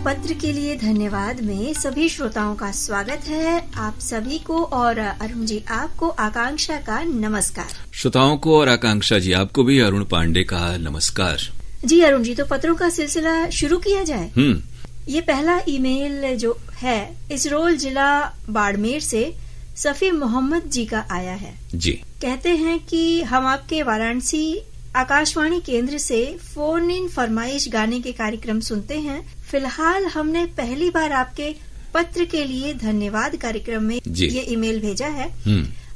पत्र के लिए धन्यवाद में सभी श्रोताओं का स्वागत है। आप सभी को और अरुण जी आपको आकांक्षा का नमस्कार। श्रोताओं को और आकांक्षा जी आपको भी अरुण पांडे का नमस्कार। जी अरुण जी, तो पत्रों का सिलसिला शुरू किया जाए। ये पहला ईमेल जो है इसरोल जिला बाड़मेर से सफी मोहम्मद जी का आया है। जी कहते हैं कि हम आपके वाराणसी आकाशवाणी केंद्र से फोन इन फरमाइश गाने के कार्यक्रम सुनते हैं। फिलहाल हमने पहली बार आपके पत्र के लिए धन्यवाद कार्यक्रम में ये ईमेल भेजा है।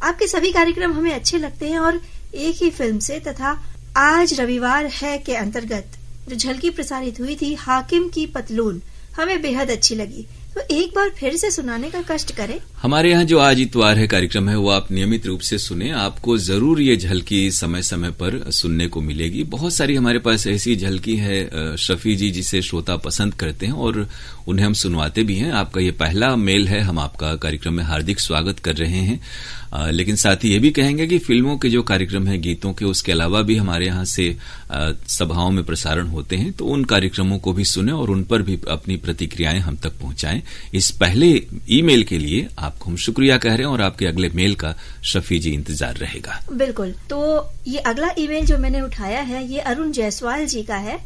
आपके सभी कार्यक्रम हमें अच्छे लगते हैं और एक ही फिल्म से तथा आज रविवार है के अंतर्गत जो झलकी प्रसारित हुई थी हाकिम की पतलून हमें बेहद अच्छी लगी। तो एक बार फिर से सुनाने का कष्ट करें। हमारे यहाँ जो आज इतवार है कार्यक्रम है वो आप नियमित रूप से सुने, आपको जरूर ये झलकी समय समय पर सुनने को मिलेगी। बहुत सारी हमारे पास ऐसी झलकी है शफी जी जिसे श्रोता पसंद करते हैं और उन्हें हम सुनवाते भी हैं। आपका ये पहला मेल है, हम आपका कार्यक्रम में हार्दिक स्वागत कर रहे हैं। लेकिन साथ ही ये भी कहेंगे कि फिल्मों के जो कार्यक्रम है गीतों के, उसके अलावा भी हमारे यहाँ से सभाओं में प्रसारण होते हैं, तो उन कार्यक्रमों को भी सुने और उन पर भी अपनी प्रतिक्रियाएं हम तक पहुंचाएं। इस पहले ईमेल के लिए आपको हम शुक्रिया कह रहे हैं और आपके अगले मेल का शफी जी इंतजार रहेगा। बिल्कुल। तो ये अगला ईमेल जो मैंने उठाया है ये अरुण जायसवाल जी का है।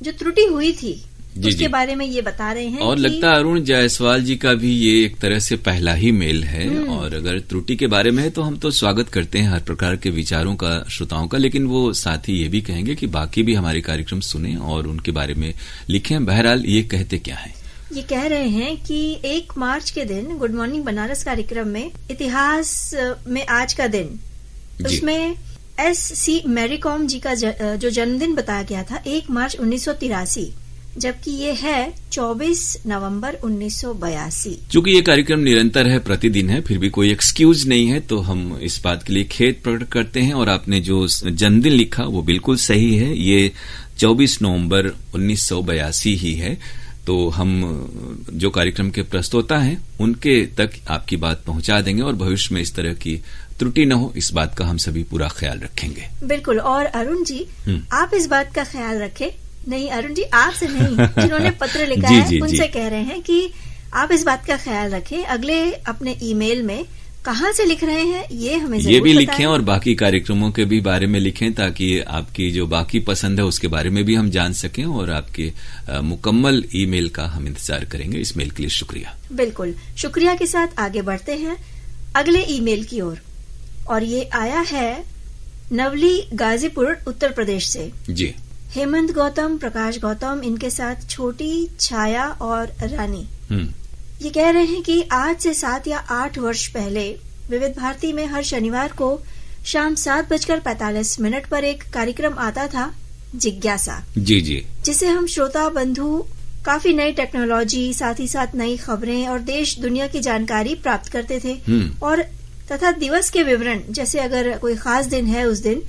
जो त्रुटि हुई थी उसके बारे में ये बता रहे हैं। और लगता है अरुण जायसवाल जी का भी ये एक तरह से पहला ही मेल है। और अगर त्रुटि के बारे में है तो हम तो स्वागत करते हैं हर प्रकार के विचारों का श्रोताओं का, लेकिन वो साथ ही ये भी कहेंगे कि बाकी भी हमारे कार्यक्रम सुने और उनके बारे में लिखें। बहरहाल ये कहते क्या है? ये कह रहे हैं कि 1 मार्च के दिन गुड मॉर्निंग बनारस कार्यक्रम में इतिहास में आज का दिन, उसमें S.C. मैरी कॉम जी का जो जन्मदिन बताया गया था 1 मार्च 1983, जबकि ये है 24 नवंबर 1982। चूंकि ये कार्यक्रम निरंतर है, प्रतिदिन है, फिर भी कोई एक्सक्यूज नहीं है, तो हम इस बात के लिए खेद प्रकट करते हैं। और आपने जो जन्मदिन लिखा वो बिल्कुल सही है, ये 24 नवंबर 1982 ही है। तो हम जो कार्यक्रम के प्रस्तोता हैं उनके तक आपकी बात पहुंचा देंगे और भविष्य में इस तरह की त्रुटि न हो, इस बात का हम सभी पूरा ख्याल रखेंगे। बिल्कुल। और अरुण जी आप इस बात का ख्याल रखें। नहीं अरुण जी, आपसे नहीं, जिन्होंने पत्र लिखा है उनसे कह रहे हैं कि आप इस बात का ख्याल रखें। अगले अपने ईमेल में कहाँ से लिख रहे हैं ये हमें जरूर ये भी लिखें और बाकी कार्यक्रमों के भी बारे में लिखें, ताकि आपकी जो बाकी पसंद है उसके बारे में भी हम जान सकें। और आपके मुकम्मल ईमेल का हम इंतजार करेंगे। इस मेल के लिए शुक्रिया। बिल्कुल, शुक्रिया के साथ आगे बढ़ते हैं अगले ईमेल की ओर। और ये आया है नवली गाजीपुर उत्तर प्रदेश से। जी हेमंत गौतम, प्रकाश गौतम, इनके साथ छोटी, छाया और रानी। ये कह रहे हैं कि आज से 7 या 8 वर्ष पहले विविध भारती में हर शनिवार को शाम 7:45 पर एक कार्यक्रम आता था जिज्ञासा। जी, जिसे हम श्रोता बंधु काफी नई टेक्नोलॉजी, साथ ही साथ नई खबरें और देश दुनिया की जानकारी प्राप्त करते थे। और तथा दिवस के विवरण, जैसे अगर कोई खास दिन है उस दिन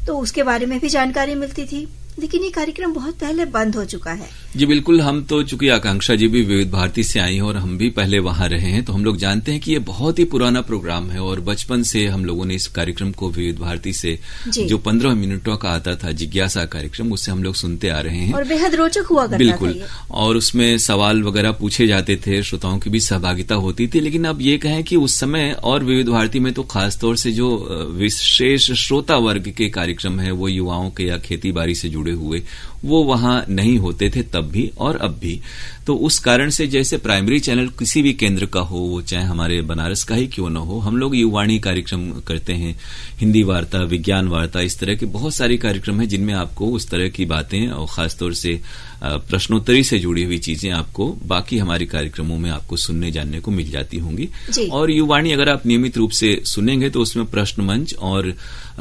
तो उसके बारे में भी जानकारी मिलती थी। लेकिन ये कार्यक्रम बहुत पहले बंद हो चुका है। जी बिल्कुल। हम तो चूंकि आकांक्षा जी भी विविध भारती से आई हैं और हम भी पहले वहां रहे हैं, तो हम लोग जानते हैं कि ये बहुत ही पुराना प्रोग्राम है। और बचपन से हम लोगों ने इस कार्यक्रम को विविध भारती से जो 15 मिनटों का आता था जिज्ञासा कार्यक्रम, उससे हम लोग सुनते आ रहे हैं और बेहद रोचक हुआ करता बिल्कुल था ये। और उसमें सवाल वगैरह पूछे जाते थे, श्रोताओं की भी सहभागिता होती थी। लेकिन अब ये कहें कि उस समय और विविध भारती में तो खासतौर से जो विशेष श्रोता वर्ग के कार्यक्रम है, वो युवाओं के या खेती बाड़ी से जुड़े हुए, वो वहां नहीं होते थे तब भी और अब भी। तो उस कारण से जैसे प्राइमरी चैनल किसी भी केंद्र का हो, वो चाहे हमारे बनारस का ही क्यों न हो, हम लोग युवाणी कार्यक्रम करते हैं, हिंदी वार्ता, विज्ञान वार्ता, इस तरह के बहुत सारे कार्यक्रम हैं जिनमें आपको उस तरह की बातें और खासतौर से प्रश्नोत्तरी से जुड़ी हुई चीजें आपको बाकी हमारे कार्यक्रमों में आपको सुनने जानने को मिल जाती होंगी। और युवाणी अगर आप नियमित रूप से सुनेंगे तो उसमें प्रश्न मंच और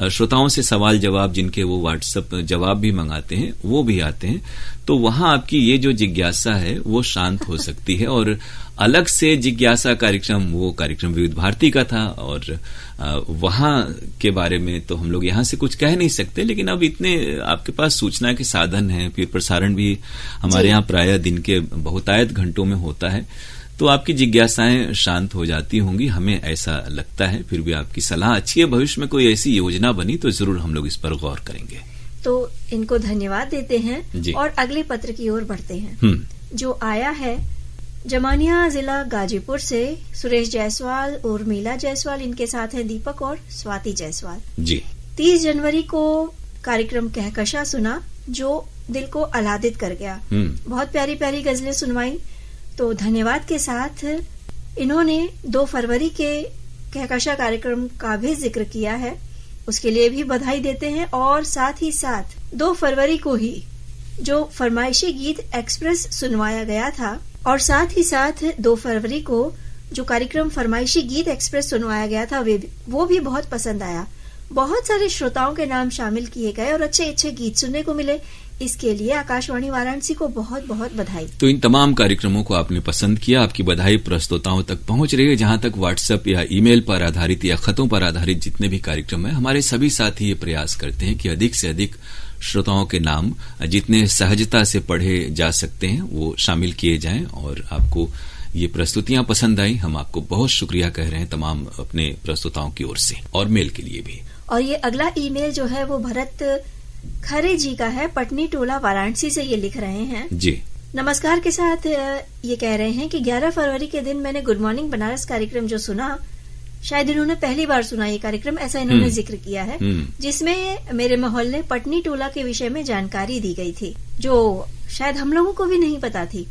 श्रोताओं से सवाल जवाब, जिनके वो व्हाट्सएप जवाब भी मंगाते हैं, वो भी आते हैं। तो वहां आपकी ये जो जिज्ञासा है वो शांत हो सकती है। और अलग से जिज्ञासा कार्यक्रम, वो कार्यक्रम विविध भारती का था और वहां के बारे में तो हम लोग यहां से कुछ कह नहीं सकते। लेकिन अब इतने आपके पास सूचना के साधन हैं, फिर प्रसारण भी हमारे यहाँ प्रायः दिन के बहुतायत घंटों में होता है, तो आपकी जिज्ञासाएं शांत हो जाती होंगी, हमें ऐसा लगता है। फिर भी आपकी सलाह अच्छी है, भविष्य में कोई ऐसी योजना बनी तो जरूर हम लोग इस पर गौर करेंगे। तो इनको धन्यवाद देते हैं और अगले पत्र की ओर बढ़ते हैं। जो आया है जमानिया जिला गाजीपुर से। सुरेश जायसवाल, उर्मिला जायसवाल, इनके साथ हैं दीपक और स्वाति जायसवाल जी। 30 जनवरी को कार्यक्रम कहकशा सुना जो दिल को आह्लादित कर गया। बहुत प्यारी प्यारी गजलें सुनवाई। तो धन्यवाद के साथ इन्होंने 2 फरवरी के कहकशा कार्यक्रम का भी जिक्र किया है, उसके लिए भी बधाई देते हैं। और साथ ही साथ 2 फरवरी को ही जो फरमाइशी गीत एक्सप्रेस सुनवाया गया था, और साथ ही साथ 2 फरवरी को जो कार्यक्रम फरमाइशी गीत एक्सप्रेस सुनवाया गया था वो भी बहुत पसंद आया। बहुत सारे श्रोताओं के नाम शामिल किए गए और अच्छे अच्छे गीत सुनने को मिले। इसके लिए आकाशवाणी वाराणसी को बहुत बहुत बधाई। तो इन तमाम कार्यक्रमों को आपने पसंद किया, आपकी बधाई प्रस्तोताओं तक पहुंच रही है। जहां तक व्हाट्सएप या ईमेल पर आधारित या खतों पर आधारित जितने भी कार्यक्रम है, हमारे सभी साथी ये प्रयास करते हैं कि अधिक से अधिक श्रोताओं के नाम जितने सहजता से पढ़े जा सकते हैं वो शामिल किए जाएं। और आपको ये प्रस्तुतियां पसंद आई, हम आपको बहुत शुक्रिया कह रहे हैं तमाम अपने प्रस्तुताओं की ओर से, और मेल के लिए भी। और ये अगला ईमेल जो है वो भरत खरे जी का है, पटनी टोला वाराणसी से ये लिख रहे हैं जी। नमस्कार के साथ ये कह रहे हैं कि 11 फरवरी के दिन मैंने गुड मॉर्निंग बनारस कार्यक्रम जो सुना, शायद इन्होंने पहली बार सुना ये कार्यक्रम, ऐसा इन्होंने जिक्र किया है, जिसमें मेरे मोहल्ले पटनी टोला के विषय में जानकारी दी गई थी जो शायद हम लोगों को भी नहीं पता थी।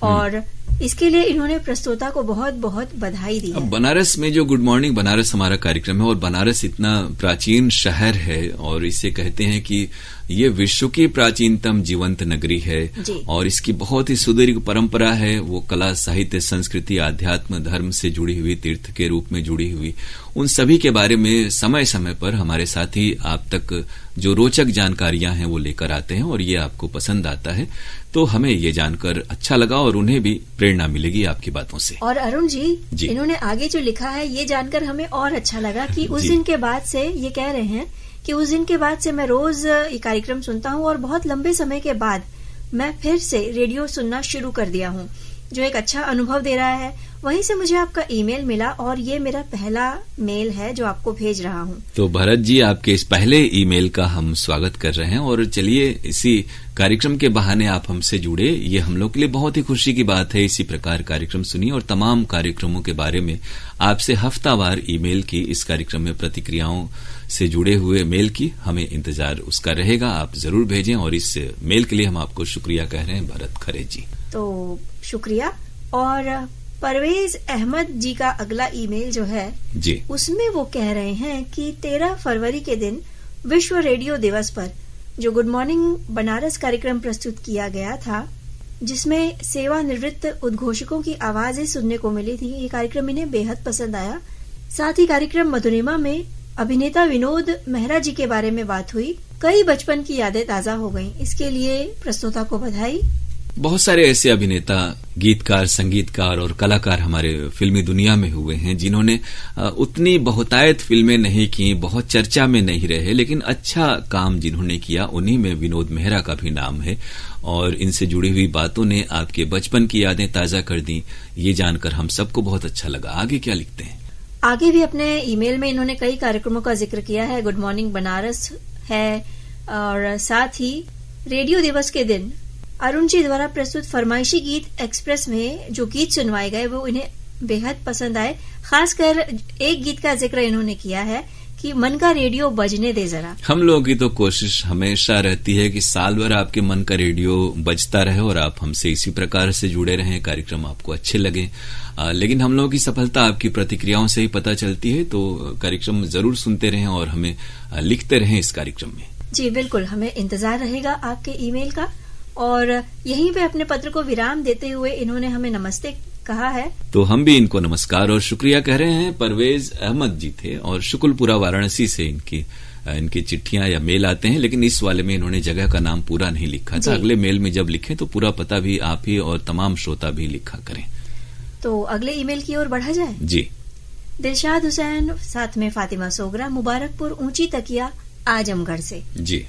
और इसके लिए इन्होंने प्रस्तोता को बहुत बहुत बधाई दी है। अब बनारस में जो गुड मॉर्निंग बनारस हमारा कार्यक्रम है, और बनारस इतना प्राचीन शहर है और इसे कहते हैं कि ये विश्व की प्राचीनतम जीवंत नगरी है, और इसकी बहुत ही सुदीर्घ परंपरा है। वो कला, साहित्य, संस्कृति, आध्यात्म, धर्म से जुड़ी हुई, तीर्थ के रूप में जुड़ी हुई, उन सभी के बारे में समय समय पर हमारे साथी आप तक जो रोचक जानकारियां हैं वो लेकर आते हैं, और ये आपको पसंद आता है। तो हमें ये जानकर अच्छा लगा और उन्हें भी प्रेरणा मिलेगी आपकी बातों से। और अरुण जी इन्होंने आगे जो लिखा है ये जानकर हमें और अच्छा लगा कि उस दिन के बाद से, ये कह रहे हैं कि उस दिन के बाद से मैं रोज ये कार्यक्रम सुनता हूँ, और बहुत लंबे समय के बाद मैं फिर से रेडियो सुनना शुरू कर दिया हूँ, जो एक अच्छा अनुभव दे रहा है। वहीं से मुझे आपका ईमेल मिला, और ये मेरा पहला मेल है जो आपको भेज रहा हूँ। तो भरत जी, आपके इस पहले ईमेल का हम स्वागत कर रहे हैं, और चलिए इसी कार्यक्रम के बहाने आप हमसे जुड़े, ये हम लोग के लिए बहुत ही खुशी की बात है। इसी प्रकार कार्यक्रम सुनिए, और तमाम कार्यक्रमों के बारे में आपसे हफ्तावार ईमेल की, इस कार्यक्रम में प्रतिक्रियाओं से जुड़े हुए मेल की हमें इंतजार उसका रहेगा। आप जरूर भेजें, और इस मेल के लिए हम आपको शुक्रिया कह रहे हैं भरत खरे जी। तो शुक्रिया। और परवेज अहमद जी का अगला ईमेल जो है जी, उसमें वो कह रहे हैं कि 13 फरवरी के दिन विश्व रेडियो दिवस पर जो गुड मॉर्निंग बनारस कार्यक्रम प्रस्तुत किया गया था, जिसमें सेवानिवृत्त उद्घोषकों की आवाजें सुनने को मिली थी, ये कार्यक्रम इन्हें बेहद पसंद आया। साथ ही कार्यक्रम मधुरिमा में अभिनेता विनोद मेहरा जी के बारे में बात हुई, कई बचपन की यादें ताजा हो गईं। इसके लिए प्रस्तोता को बधाई। बहुत सारे ऐसे अभिनेता, गीतकार, संगीतकार और कलाकार हमारे फिल्मी दुनिया में हुए हैं जिन्होंने उतनी बहुतायत फिल्में नहीं की, बहुत चर्चा में नहीं रहे, लेकिन अच्छा काम जिन्होंने किया उन्हीं में विनोद मेहरा का भी नाम है। और इनसे जुड़ी हुई बातों ने आपके बचपन की यादें ताजा कर दी, ये जानकर हम सबको बहुत अच्छा लगा। आगे क्या लिखते हैं? आगे भी अपने ईमेल में इन्होंने कई कार्यक्रमों का जिक्र किया है। गुड मॉर्निंग बनारस है, और साथ ही रेडियो दिवस के दिन अरुण जी द्वारा प्रस्तुत फरमाइशी गीत एक्सप्रेस में जो गीत सुनवाए गए वो इन्हें बेहद पसंद आए। खासकर एक गीत का जिक्र इन्होंने किया है कि मन का रेडियो बजने दे जरा। हम लोगों की तो कोशिश हमेशा रहती है कि साल भर आपके मन का रेडियो बजता रहे और आप हमसे इसी प्रकार से जुड़े रहें, कार्यक्रम आपको अच्छे लगे। लेकिन हम लोगों की सफलता आपकी प्रतिक्रियाओं से ही पता चलती है। तो कार्यक्रम जरूर सुनते रहें और हमें लिखते रहें इस कार्यक्रम में। जी बिल्कुल, हमें इंतजार रहेगा आपके ईमेल का। और यहीं पे अपने पत्र को विराम देते हुए इन्होंने हमें नमस्ते कहा है। तो हम भी इनको नमस्कार और शुक्रिया कह रहे हैं। परवेज अहमद जी थे और शुकुलपुरा वाराणसी से इनकी चिट्ठियां या मेल आते हैं, लेकिन इस वाले में इन्होंने जगह का नाम पूरा नहीं लिखा था। अगले मेल में जब लिखें तो पूरा पता भी आप ही और तमाम श्रोता भी लिखा करें। तो अगले ईमेल की ओर बढ़ा जाए। जी। दिलशाद हुसैन, साथ में फातिमा सोगरा, मुबारकपुर ऊंची तकिया, आजमगढ़ से। जी।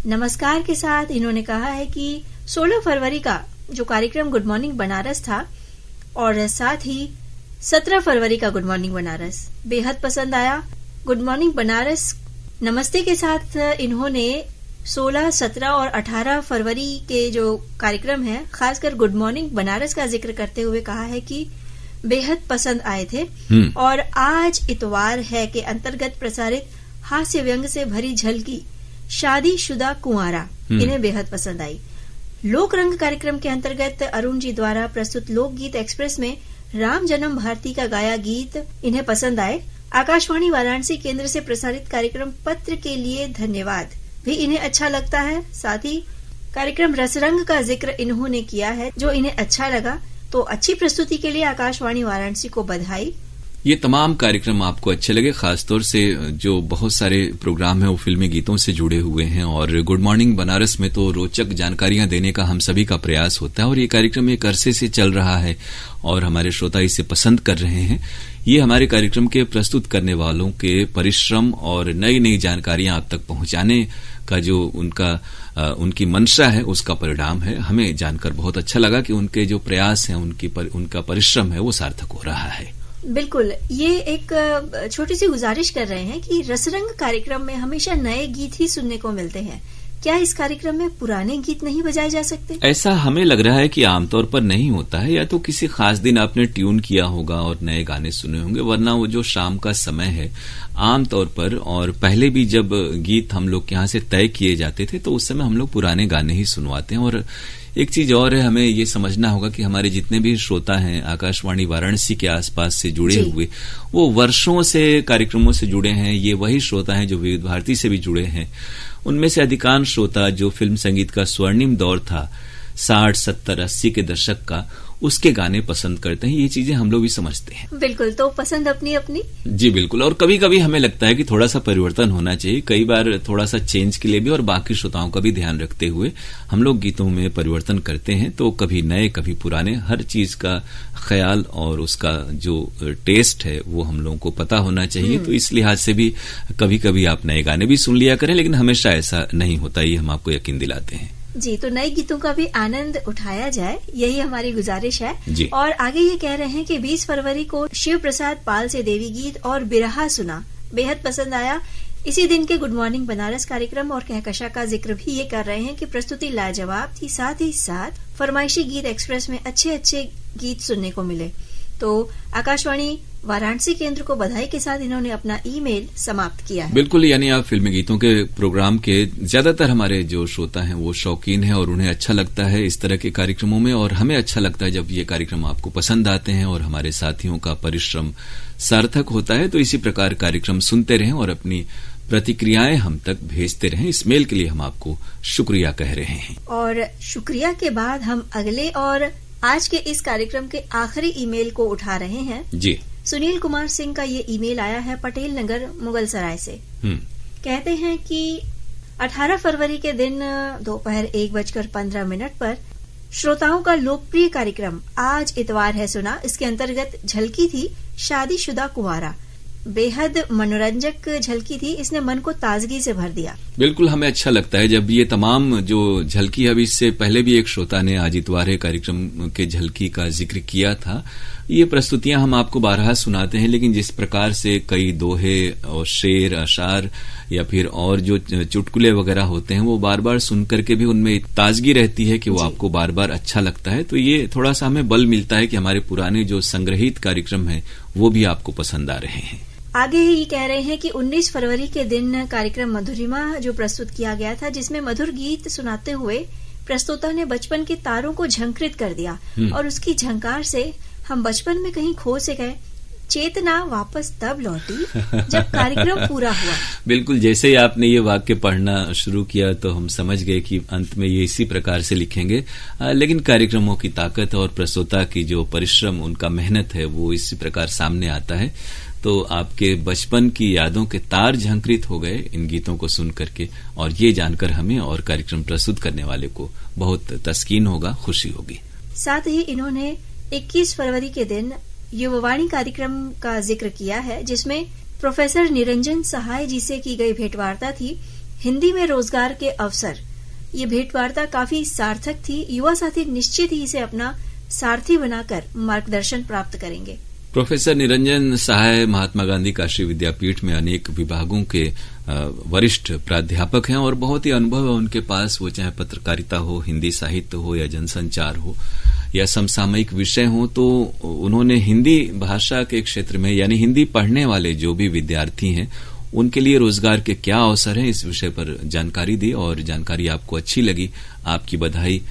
नमस्कार के साथ इन्होंने कहा है कि 16 फरवरी का जो कार्यक्रम गुड मॉर्निंग बनारस था और साथ ही 17 फरवरी का गुड मॉर्निंग बनारस बेहद पसंद आया। गुड मॉर्निंग बनारस नमस्ते के साथ इन्होंने 16, 17 और 18 फरवरी के जो कार्यक्रम है, खासकर गुड मॉर्निंग बनारस का जिक्र करते हुए कहा है कि बेहद पसंद आए थे। और आज इतवार है के अंतर्गत प्रसारित हास्य व्यंग से भरी झलकी शादीशुदा कुंवारा इन्हें बेहद पसंद आई। लोक रंग कार्यक्रम के अंतर्गत अरुण जी द्वारा प्रस्तुत लोकगीत एक्सप्रेस में राम जन्म भारती का गाया गीत इन्हें पसंद आए। आकाशवाणी वाराणसी केंद्र से प्रसारित कार्यक्रम पत्र के लिए धन्यवाद भी इन्हें अच्छा लगता है। साथ ही कार्यक्रम रसरंग का जिक्र इन्होंने किया है जो इन्हें अच्छा लगा। तो अच्छी प्रस्तुति के लिए आकाशवाणी वाराणसी को बधाई। ये तमाम कार्यक्रम आपको अच्छे लगे, खासतौर से जो बहुत सारे प्रोग्राम है वो फिल्मी गीतों से जुड़े हुए हैं और गुड मॉर्निंग बनारस में तो रोचक जानकारियां देने का हम सभी का प्रयास होता है और ये कार्यक्रम एक अरसे से चल रहा है और हमारे श्रोता इसे पसंद कर रहे हैं। ये हमारे कार्यक्रम के प्रस्तुत करने वालों के परिश्रम और नई नई जानकारियां आप तक पहुंचाने का जो उनकी मंशा है उसका परिणाम है। हमें जानकर बहुत अच्छा लगा कि उनके जो प्रयास हैं उनका परिश्रम है वो सार्थक हो रहा है। बिल्कुल, ये एक छोटी सी गुजारिश कर रहे हैं कि रसरंग कार्यक्रम में हमेशा नए गीत ही सुनने को मिलते हैं, क्या इस कार्यक्रम में पुराने गीत नहीं बजाए जा सकते? ऐसा हमें लग रहा है कि आमतौर पर नहीं होता है, या तो किसी खास दिन आपने ट्यून किया होगा और नए गाने सुने होंगे, वरना वो जो शाम का समय है आमतौर पर, और पहले भी जब गीत हम लोग यहाँ से तय किए जाते थे तो उस समय हम लोग पुराने गाने ही सुनवाते हैं। और एक चीज और है, हमें ये समझना होगा कि हमारे जितने भी श्रोता हैं आकाशवाणी वाराणसी के आसपास से जुड़े हुए, वो वर्षों से कार्यक्रमों से जुड़े हैं। ये वही श्रोता हैं जो विविध भारती से भी जुड़े हैं। उनमें से अधिकांश श्रोता जो फिल्म संगीत का स्वर्णिम दौर था 60, 70, 80 के दशक का, उसके गाने पसंद करते हैं। ये चीजें हम लोग भी समझते हैं। बिल्कुल, तो पसंद अपनी अपनी। जी बिल्कुल, और कभी कभी हमें लगता है कि थोड़ा सा परिवर्तन होना चाहिए, कई बार थोड़ा सा चेंज के लिए भी और बाकी श्रोताओं का भी ध्यान रखते हुए हम लोग गीतों में परिवर्तन करते हैं। तो कभी नए कभी पुराने, हर चीज का ख्याल और उसका जो टेस्ट है वो हम लोगों को पता होना चाहिए। तो इस लिहाज से भी कभी कभी आप नए गाने भी सुन लिया करें, लेकिन हमेशा ऐसा नहीं होता, ये हम आपको यकीन दिलाते हैं। जी, तो नए गीतों का भी आनंद उठाया जाए, यही हमारी गुजारिश है। जी। और आगे ये कह रहे हैं कि 20 फरवरी को शिव प्रसाद पाल से देवी गीत और बिरहा सुना, बेहद पसंद आया। इसी दिन के गुड मॉर्निंग बनारस कार्यक्रम और कहकशा का जिक्र भी ये कर रहे हैं कि प्रस्तुति लाजवाब थी, साथ ही साथ फरमाइशी गीत एक्सप्रेस में अच्छे अच्छे गीत सुनने को मिले। तो आकाशवाणी वाराणसी केंद्र को बधाई के साथ इन्होंने अपना ईमेल समाप्त किया है। बिल्कुल, यानी आप फिल्मी गीतों के प्रोग्राम के ज्यादातर हमारे जो श्रोता हैं वो शौकीन हैं और उन्हें अच्छा लगता है इस तरह के कार्यक्रमों में, और हमें अच्छा लगता है जब ये कार्यक्रम आपको पसंद आते हैं और हमारे साथियों का परिश्रम सार्थक होता है। तो इसी प्रकार कार्यक्रम सुनते रहें और अपनी प्रतिक्रियाएं हम तक भेजते रहें। इस मेल के लिए हम आपको शुक्रिया कह रहे हैं। और शुक्रिया के बाद हम अगले और आज के इस कार्यक्रम के आखिरी ईमेल को उठा रहे हैं। जी। सुनील कुमार सिंह का ये ईमेल आया है पटेल नगर मुगल सराय से। कहते हैं कि 18 फरवरी के दिन दोपहर 1:15 पर श्रोताओं का लोकप्रिय कार्यक्रम आज इतवार है सुना। इसके अंतर्गत झलकी थी शादीशुदा कुंवारा, बेहद मनोरंजक झलकी थी, इसने मन को ताजगी से भर दिया। बिल्कुल, हमें अच्छा लगता है जब ये तमाम जो झलकी, अभी इससे पहले भी एक श्रोता ने आज इतवार कार्यक्रम के झलकी का जिक्र किया था। ये प्रस्तुतियां हम आपको बारहा सुनाते हैं, लेकिन जिस प्रकार से कई दोहे और शेर, अशार या फिर और जो चुटकुले वगैरह होते हैं वो बार बार सुन करके भी उनमें ताजगी रहती है कि वो आपको बार बार अच्छा लगता है। तो ये थोड़ा सा हमें बल मिलता है कि हमारे पुराने जो संग्रहित कार्यक्रम हैं वो भी आपको पसंद आ रहे हैं। आगे ही कह रहे हैं कि 19 फरवरी के दिन कार्यक्रम मधुरिमा जो प्रस्तुत किया गया था, जिसमें मधुर गीत सुनाते हुए प्रस्तोता ने बचपन के तारों को झंकृत कर दिया और उसकी झंकार से हम बचपन में कहीं खो से गए। चेतना वापस तब लौटी जब कार्यक्रम पूरा हुआ। बिल्कुल, जैसे ही आपने ये वाक्य पढ़ना शुरू किया तो हम समझ गए कि अंत में ये इसी प्रकार से लिखेंगे। लेकिन कार्यक्रमों की ताकत और प्रस्तोता की जो परिश्रम, उनका मेहनत है, वो इसी प्रकार सामने आता है। तो आपके बचपन की यादों के तार झंकृत हो गए इन गीतों को सुन करके, और ये जानकर हमें और कार्यक्रम प्रस्तुत करने वाले को बहुत तस्कीन होगा, खुशी होगी। साथ ही इन्होंने 21 फरवरी के दिन युववाणी कार्यक्रम का जिक्र किया है, जिसमें प्रोफेसर निरंजन सहाय जी से की गई भेंटवार्ता थी, हिंदी में रोजगार के अवसर। ये भेंटवार्ता काफी सार्थक थी। युवा साथी निश्चित ही इसे अपना सारथी बनाकर मार्गदर्शन प्राप्त करेंगे। प्रोफेसर निरंजन सहाय महात्मा गांधी काशी विद्यापीठ में अनेक विभागों के वरिष्ठ प्राध्यापक हैं और बहुत ही अनुभव है उनके पास, वो चाहे पत्रकारिता हो, हिंदी साहित्य हो या जनसंचार हो या समसामयिक विषय हो। तो उन्होंने हिंदी भाषा के क्षेत्र में यानी हिंदी पढ़ने वाले जो भी विद्यार्थी हैं उनके लिए रोजगार के क्या अवसर हैं इस विषय पर जानकारी दी और जानकारी आपको अच्छी लगी, आपकी बधाई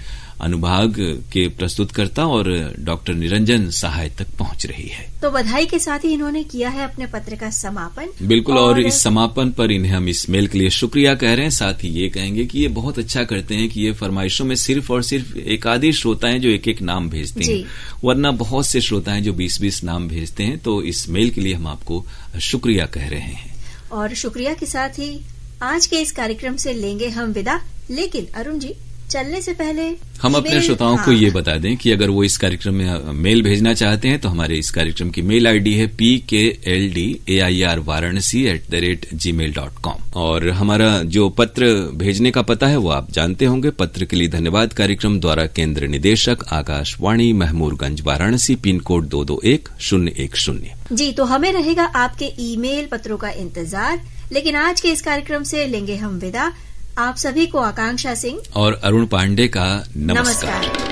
अनुभाग के प्रस्तुतकर्ता और डॉक्टर निरंजन सहाय तक पहुंच रही है। तो बधाई के साथ ही इन्होंने किया है अपने पत्र का समापन। बिल्कुल, और इस समापन पर इन्हें हम इस मेल के लिए शुक्रिया कह रहे हैं। साथ ही ये कहेंगे कि ये बहुत अच्छा करते हैं कि ये फरमाइशों में सिर्फ और सिर्फ एक आधी श्रोता हैं जो एक एक नाम भेजते हैं, वरना बहुत से श्रोता हैं जो 20-20 नाम भेजते हैं। तो इस मेल के लिए हम आपको शुक्रिया कह रहे हैं। और शुक्रिया के साथ ही आज के इस कार्यक्रम से लेंगे हम विदा। लेकिन अरुण जी, चलने से पहले हम अपने श्रोताओं को ये बता दें कि अगर वो इस कार्यक्रम में मेल भेजना चाहते हैं तो हमारे इस कार्यक्रम की मेल आईडी है pkldair@gmail.com और हमारा जो पत्र भेजने का पता है वो आप जानते होंगे। पत्र के लिए धन्यवाद कार्यक्रम द्वारा केंद्र निदेशक आकाशवाणी महमूरगंज वाराणसी पिन कोड 221010। जी, तो हमें रहेगा आपके ईमेल पत्रों का इंतजार। लेकिन आज के इस कार्यक्रम से लेंगे हम विदा। आप सभी को आकांक्षा सिंह और अरुण पांडे का नमस्कार।